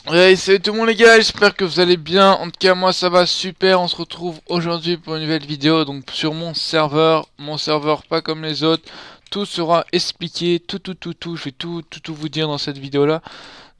Hey, salut tout le monde les gars, j'espère que vous allez bien. En tout cas moi ça va super, on se retrouve aujourd'hui pour une nouvelle vidéo. Donc sur mon serveur pas comme les autres. Tout sera expliqué, tout, je vais tout vous dire dans cette vidéo là.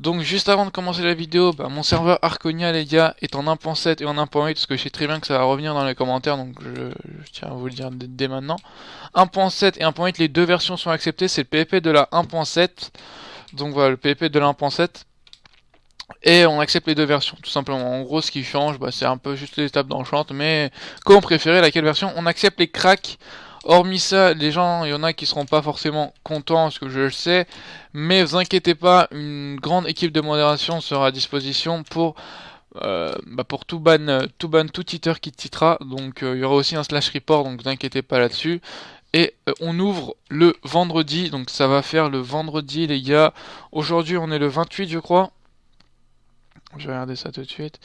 Donc juste avant de commencer la vidéo, mon serveur Arconia les gars est en 1.7 et en 1.8 parce que je sais très bien que ça va revenir dans les commentaires, donc je tiens à vous le dire dès maintenant. 1.7 et 1.8, les deux versions sont acceptées, c'est le PvP de la 1.7. Donc voilà, le PvP de la 1.7. Et on accepte les deux versions, tout simplement. En gros, ce qui change, c'est un peu juste les étapes d'enchant, mais comment préférer laquelle version? On accepte les cracks. Hormis ça, les gens, il y en a qui seront pas forcément contents, ce que je le sais, mais vous inquiétez pas, une grande équipe de modération sera à disposition pour tout titre qui titrera. Donc il y aura aussi un slash report, donc vous inquiétez pas là-dessus. Et on ouvre le vendredi, donc ça va faire le vendredi les gars. Aujourd'hui on est le 28 je crois. Je vais regarder ça tout de suite.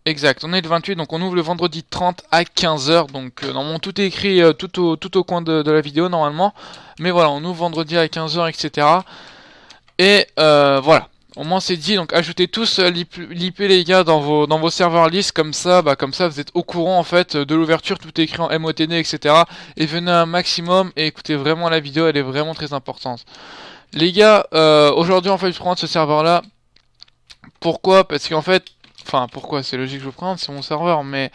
Exact, on est le 28, donc on ouvre le vendredi 30 à 15h. Donc normalement tout est écrit tout au coin de la vidéo normalement. Mais voilà, on ouvre vendredi à 15h, etc. Et voilà. Au moins c'est dit, donc ajoutez tous l'IP les gars dans vos serveurs listes, comme ça vous êtes au courant en fait de l'ouverture, tout est écrit en MOTD, etc. Et venez un maximum et écoutez vraiment la vidéo, elle est vraiment très importante. Les gars, aujourd'hui en fait je prends ce serveur là. Pourquoi? Parce qu'en fait, enfin pourquoi? C'est logique que je le prenne, c'est mon serveur, mais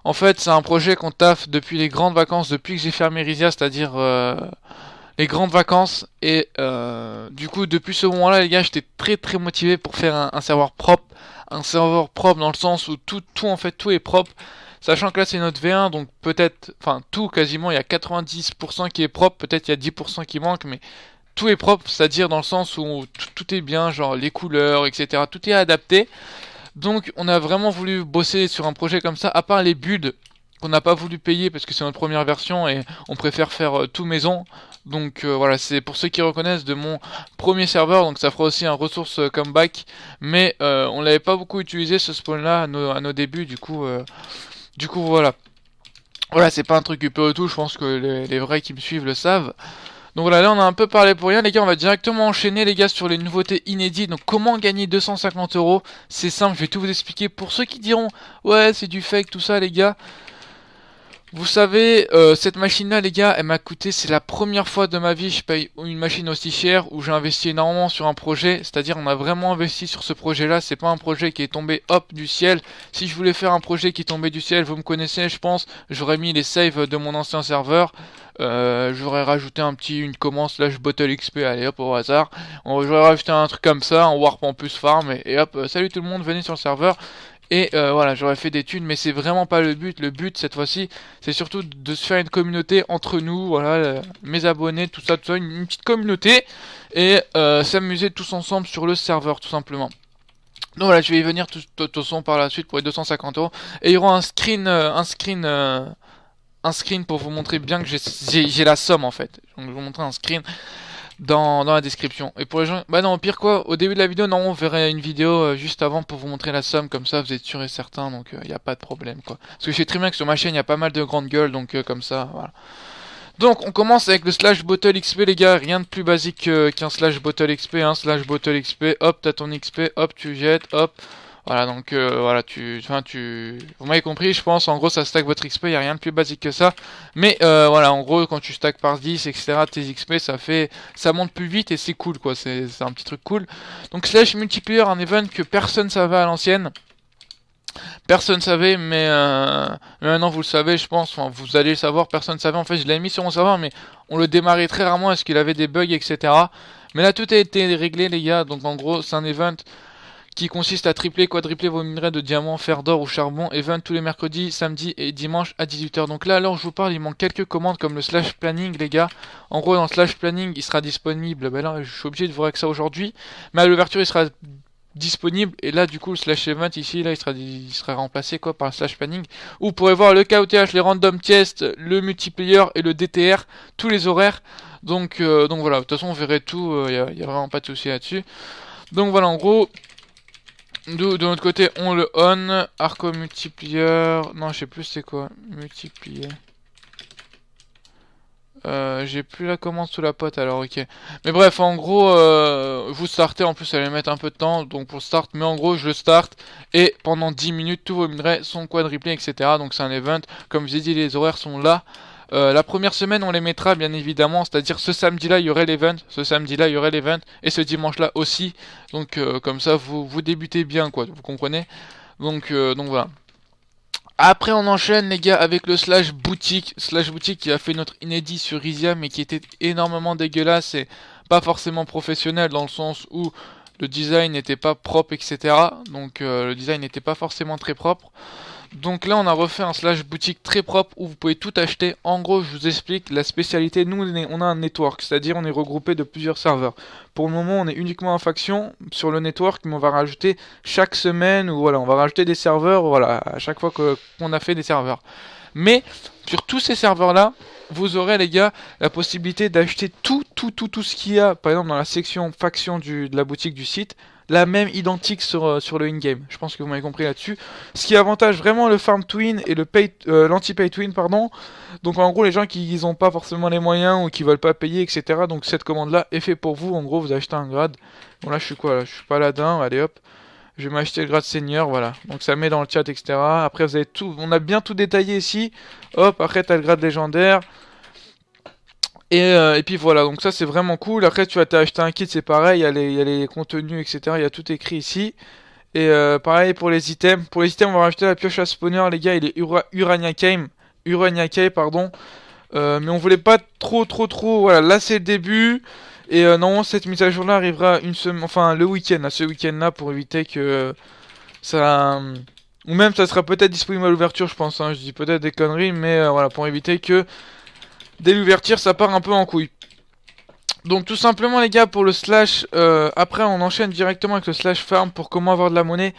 en fait c'est un projet qu'on taffe depuis les grandes vacances, depuis que j'ai fermé Risia, c'est-à-dire les grandes vacances. Et du coup depuis ce moment-là les gars, j'étais très motivé pour faire un serveur propre. Un serveur propre dans le sens où tout en fait, tout est propre. Sachant que là c'est notre V1, donc peut-être, enfin tout quasiment, il y a 90% qui est propre, peut-être il y a 10% qui manque, mais tout est propre, c'est-à-dire dans le sens où tout est bien, genre les couleurs, etc. Tout est adapté. Donc on a vraiment voulu bosser sur un projet comme ça, à part les builds qu'on n'a pas voulu payer parce que c'est notre première version et on préfère faire tout maison. Donc voilà, c'est pour ceux qui reconnaissent de mon premier serveur, donc ça fera aussi un ressource comeback. Mais on l'avait pas beaucoup utilisé ce spawn là à nos débuts, du coup voilà. Voilà, c'est pas un truc UP tout, je pense que les vrais qui me suivent le savent. Donc voilà, là on a un peu parlé pour rien les gars, on va directement enchaîner les gars sur les nouveautés inédites. Donc comment gagner 250 €? C'est simple, je vais tout vous expliquer. Pour ceux qui diront ouais c'est du fake tout ça les gars, vous savez, cette machine-là, les gars, elle m'a coûté, c'est la première fois de ma vie, je paye une machine aussi chère, où j'ai investi énormément sur un projet, c'est-à-dire on a vraiment investi sur ce projet-là, c'est pas un projet qui est tombé hop du ciel. Si je voulais faire un projet qui tombait du ciel, vous me connaissez, je pense, j'aurais mis les saves de mon ancien serveur, j'aurais rajouté une commande slash bottle XP, allez hop au hasard, j'aurais rajouté un truc comme ça, en warp en plus farm, et hop, salut tout le monde, venez sur le serveur. Et voilà, j'aurais fait des thunes, mais c'est vraiment pas le but. Le but cette fois-ci, c'est surtout de se faire une communauté entre nous, voilà, mes abonnés, tout ça, une petite communauté, et s'amuser tous ensemble sur le serveur, tout simplement. Donc voilà, je vais y venir de toute façon par la suite pour les 250 €. Et il y aura un screen pour vous montrer bien que j'ai la somme en fait. Donc je vais vous montrer un screen dans la description. Et pour les gens, bah non, au pire quoi, au début de la vidéo, non, on verrait une vidéo juste avant pour vous montrer la somme, comme ça vous êtes sûr et certain, donc il n'y a pas de problème quoi. Parce que je sais très bien que sur ma chaîne il y a pas mal de grandes gueules, donc comme ça, voilà. Donc on commence avec le slash bottle XP les gars, rien de plus basique qu'un slash bottle XP, hein, slash bottle XP, hop, t'as ton XP, hop, tu jettes, hop. Voilà, donc voilà, vous m'avez compris, je pense. En gros, ça stack votre XP, y a rien de plus basique que ça. Mais voilà, en gros, quand tu stack par 10, etc., tes XP, ça monte plus vite et c'est cool, quoi. C'est un petit truc cool. Donc slash multiplayer, un event que personne savait à l'ancienne. Personne savait, mais maintenant vous le savez, je pense. Enfin, vous allez le savoir, personne savait. En fait, je l'ai mis sur mon serveur, mais on le démarrait très rarement. Est-ce qu'il avait des bugs, etc. Mais là, tout a été réglé, les gars. Donc en gros, c'est un event qui consiste à tripler, quadrupler vos minerais de diamants, fer d'or ou charbon, event tous les mercredis, samedis et dimanches à 18h. Donc là, alors je vous parle, il manque quelques commandes comme le slash planning, les gars. En gros, dans le slash planning, il sera disponible. Ben là, je suis obligé de vous avec ça aujourd'hui. Mais à l'ouverture, il sera disponible. Et là, du coup, le slash event ici, là, il sera remplacé quoi par le slash planning. Où vous pourrez voir le KOTH, les random chests, le multiplayer et le DTR, tous les horaires. Donc voilà, de toute façon, on verrait tout. Y a vraiment pas de souci là-dessus. Donc voilà, en gros. De notre côté, on le on. Arco multiplier. Non, je sais plus c'est quoi. Multiplier. J'ai plus la commande sous la pote alors ok. Mais bref en gros vous startez, en plus ça va mettre un peu de temps donc pour start, mais en gros je le start et pendant 10 minutes tous vos minerais sont quadruplés etc. Donc c'est un event, comme je vous ai dit les horaires sont là. La première semaine on les mettra bien évidemment, c'est-à-dire ce samedi là il y aurait l'event, ce samedi là il y aurait l'event et ce dimanche là aussi. Donc comme ça vous débutez bien quoi, vous comprenez. Donc voilà. Après on enchaîne les gars avec le slash boutique. Slash boutique qui a fait notre inédit sur Isia mais qui était énormément dégueulasse et pas forcément professionnel dans le sens où le design n'était pas propre etc. Donc le design n'était pas forcément très propre. Donc là on a refait un slash boutique très propre où vous pouvez tout acheter. En gros je vous explique la spécialité, nous on a un network, c'est-à-dire on est regroupé de plusieurs serveurs. Pour le moment on est uniquement en faction sur le network, mais on va rajouter chaque semaine, ou voilà on va rajouter des serveurs, voilà à chaque fois qu'on a fait des serveurs. Mais sur tous ces serveurs là, vous aurez les gars la possibilité d'acheter tout ce qu'il y a, par exemple dans la section faction de la boutique du site, la même identique sur le in-game. Je pense que vous m'avez compris là-dessus. Ce qui avantage vraiment le farm twin et l'anti-pay twin, pardon. Donc en gros les gens qui n'ont pas forcément les moyens ou qui veulent pas payer, etc. Donc cette commande-là est faite pour vous. En gros vous achetez un grade. Bon là je suis quoi là? Je suis paladin, allez hop. Je vais m'acheter le grade seigneur, voilà. Donc ça met dans le chat, etc. Après vous avez tout, on a bien tout détaillé ici. Hop, après t'as le grade légendaire. Et puis voilà, donc ça c'est vraiment cool. Après tu vas t'acheter un kit, c'est pareil, il y a les contenus, etc. Il y a tout écrit ici. Et pareil pour les items. Pour les items, on va rajouter la pioche à spawner, les gars, il est Urania Cave. Urania Cave, pardon. Mais on voulait pas trop. Voilà, là c'est le début. Et normalement cette mise à jour là arrivera une semaine, enfin le week-end, ce week-end là, pour éviter que ça. Ou même ça sera peut-être disponible à l'ouverture, je pense. Hein. Je dis peut-être des conneries, mais voilà, pour éviter que dès l'ouverture ça part un peu en couille. Donc tout simplement les gars pour le slash, après on enchaîne directement avec le slash farm pour comment avoir de la monnaie.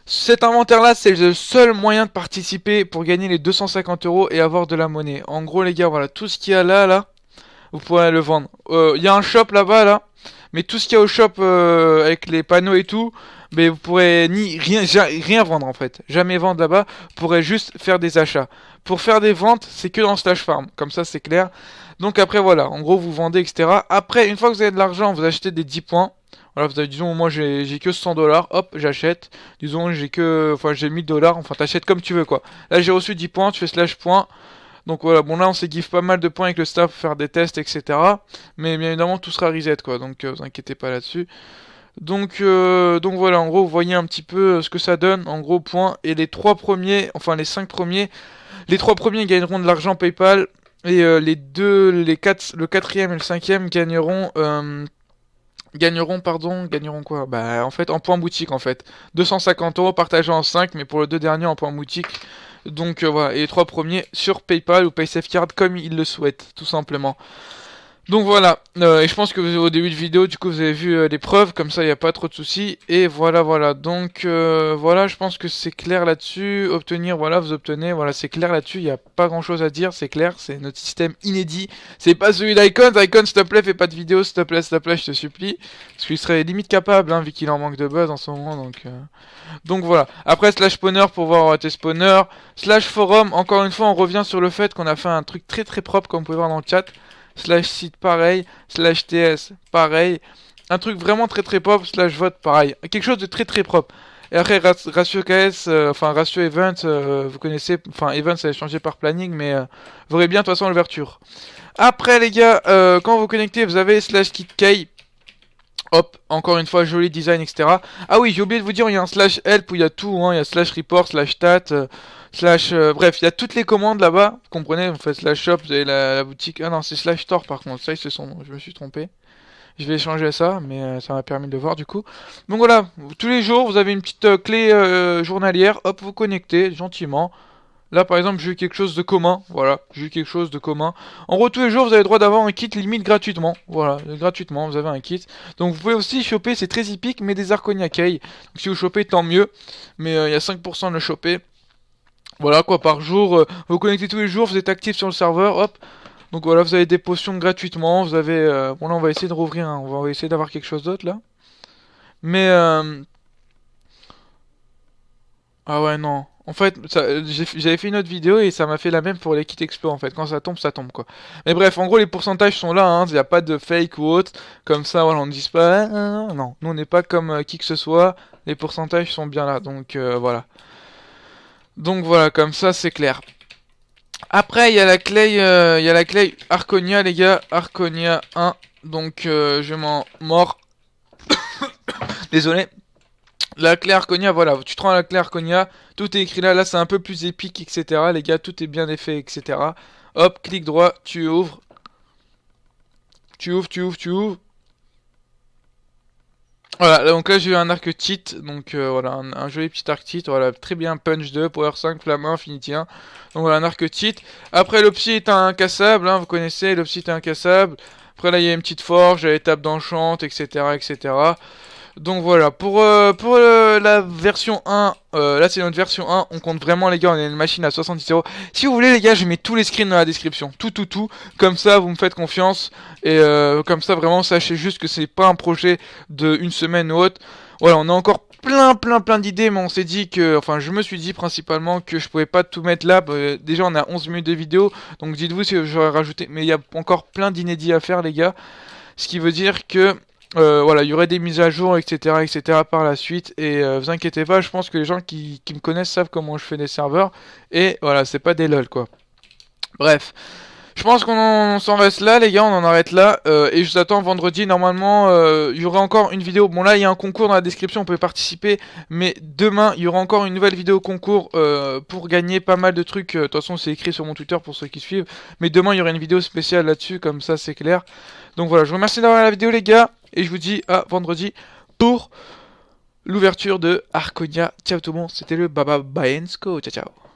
Cet inventaire là c'est le seul moyen de participer pour gagner les 250 € et avoir de la monnaie. En gros les gars voilà, tout ce qu'il y a là, vous pourrez le vendre. Il y a un shop là-bas là, mais tout ce qu'il y a au shop avec les panneaux et tout, mais vous pourrez rien vendre en fait. Jamais vendre là-bas, vous pourrez juste faire des achats. Pour faire des ventes, c'est que dans Slash Farm, comme ça c'est clair. Donc après voilà, en gros vous vendez etc. Après, une fois que vous avez de l'argent, vous achetez des 10 points. Voilà, vous avez, disons, moi j'ai que 100 $, hop, j'achète. Disons, j'ai 1000 $, enfin t'achètes comme tu veux quoi. Là j'ai reçu 10 points, tu fais slash points. Donc voilà, bon là on s'est give pas mal de points avec le staff pour faire des tests, etc. Mais bien évidemment tout sera reset quoi, donc vous inquiétez pas là-dessus. Donc voilà, en gros vous voyez un petit peu ce que ça donne, en gros points. Et les 3 premiers, enfin les 3 premiers gagneront de l'argent PayPal. Et le quatrième et le cinquième gagneront quoi? Bah en fait en points boutique en fait. 250 € partagés en 5, mais pour les deux derniers en points boutique. Donc voilà, et les 3 premiers sur PayPal ou PaySafeCard comme ils le souhaitent, tout simplement. Donc voilà, et je pense que au début de vidéo, du coup, vous avez vu les preuves, comme ça, il n'y a pas trop de soucis. Et voilà. Donc voilà, je pense que c'est clair là-dessus. Obtenir, voilà, vous obtenez, voilà, c'est clair là-dessus. Il n'y a pas grand-chose à dire, c'est clair. C'est notre système inédit. C'est pas celui d'Icon. Icon, s'il te plaît, fais pas de vidéo, s'il te plaît, je te supplie. Parce qu'il serait limite capable, hein, vu qu'il en manque de buzz en ce moment. Donc voilà. Après, slash spawner pour voir tes spawners. Slash forum, encore une fois, on revient sur le fait qu'on a fait un truc très propre, comme vous pouvez voir dans le chat. Slash site pareil, slash TS pareil, un truc vraiment très propre, slash vote pareil, quelque chose de très propre. Et après ratio KS, enfin ratio event, vous connaissez, enfin event ça va changer par planning, mais vous verrez bien de toute façon l'ouverture. Après les gars, quand vous connectez, vous avez slash kit K. Hop, encore une fois, joli design, etc. Ah oui, j'ai oublié de vous dire, il y a un slash help où il y a tout, hein, il y a slash report, slash stat, bref, il y a toutes les commandes là-bas, vous comprenez, vous faites slash shop, vous avez la boutique, ah non, c'est slash store par contre, ça, c'est son nom, je me suis trompé. Je vais changer ça, mais ça m'a permis de voir du coup. Donc voilà, tous les jours, vous avez une petite clé journalière, hop, vous connectez gentiment. Là, par exemple, j'ai eu quelque chose de commun. Voilà, j'ai eu quelque chose de commun. En gros, tous les jours, vous avez le droit d'avoir un kit limite gratuitement. Voilà, gratuitement, vous avez un kit. Donc, vous pouvez aussi choper, c'est très hippique, mais des Arconia Key. Donc, si vous chopez, tant mieux. Mais il y a 5% de le choper. Voilà, quoi, par jour. Vous connectez tous les jours, vous êtes actif sur le serveur, hop. Donc, voilà, vous avez des potions gratuitement. Vous avez... bon, là, on va essayer de rouvrir. Hein. On va essayer d'avoir quelque chose d'autre, là. Mais... Ah ouais, non. En fait, j'avais fait une autre vidéo et ça m'a fait la même pour les kits expo en fait. Quand ça tombe quoi. Mais bref, en gros, les pourcentages sont là, hein. Il n'y a pas de fake ou autre. Comme ça, voilà, on ne dit pas. Non, nous on n'est pas comme qui que ce soit. Les pourcentages sont bien là. Donc voilà. Donc voilà, comme ça c'est clair. Après, il y a la clé Arconia, les gars. Arconia 1. Donc je m'en mords. Désolé. La clé Arconia, voilà, tu te rends à la clé Arconia, tout est écrit là, là c'est un peu plus épique, etc. Les gars, tout est bien fait, etc. Hop, clic droit, tu ouvres, tu ouvres. Voilà, donc là j'ai eu un arc cheat, donc voilà, un joli petit arc cheat, voilà, très bien, punch 2, power 5, flamme 1, infinity 1. Donc voilà, un arc cheat. Après l'opsi est incassable, hein, vous connaissez, l'opsi est incassable. Après là il y a une petite forge, l'étape d'enchant, etc. etc. Donc voilà, pour la version 1, là c'est notre version 1, on compte vraiment les gars, on a une machine à 70 €. Si vous voulez les gars, je mets tous les screens dans la description, tout, comme ça vous me faites confiance, et comme ça vraiment sachez juste que c'est pas un projet de une semaine ou autre. Voilà, on a encore plein d'idées, mais on s'est dit que, enfin je me suis dit principalement que je pouvais pas tout mettre là. Déjà on a 11 minutes de vidéo, donc dites-vous si j'aurais rajouté, mais il y a encore plein d'inédits à faire les gars, ce qui veut dire que voilà, il y aurait des mises à jour, etc. par la suite. Et vous inquiétez pas, je pense que les gens qui me connaissent savent comment je fais des serveurs. Et voilà, c'est pas des lol quoi. Bref, je pense qu'on s'en reste là, les gars, on en arrête là. Et je vous attends vendredi. Normalement, il y aura encore une vidéo. Bon, là, il y a un concours dans la description, on peut participer. Mais demain, il y aura encore une nouvelle vidéo concours pour gagner pas mal de trucs. De toute façon, c'est écrit sur mon Twitter pour ceux qui suivent. Mais demain, il y aura une vidéo spéciale là-dessus, comme ça, c'est clair. Donc voilà, je vous remercie d'avoir regardé la vidéo, les gars. Et je vous dis à vendredi pour l'ouverture de Arconia. Ciao tout le monde, c'était le Baba Baensko. Ciao, ciao.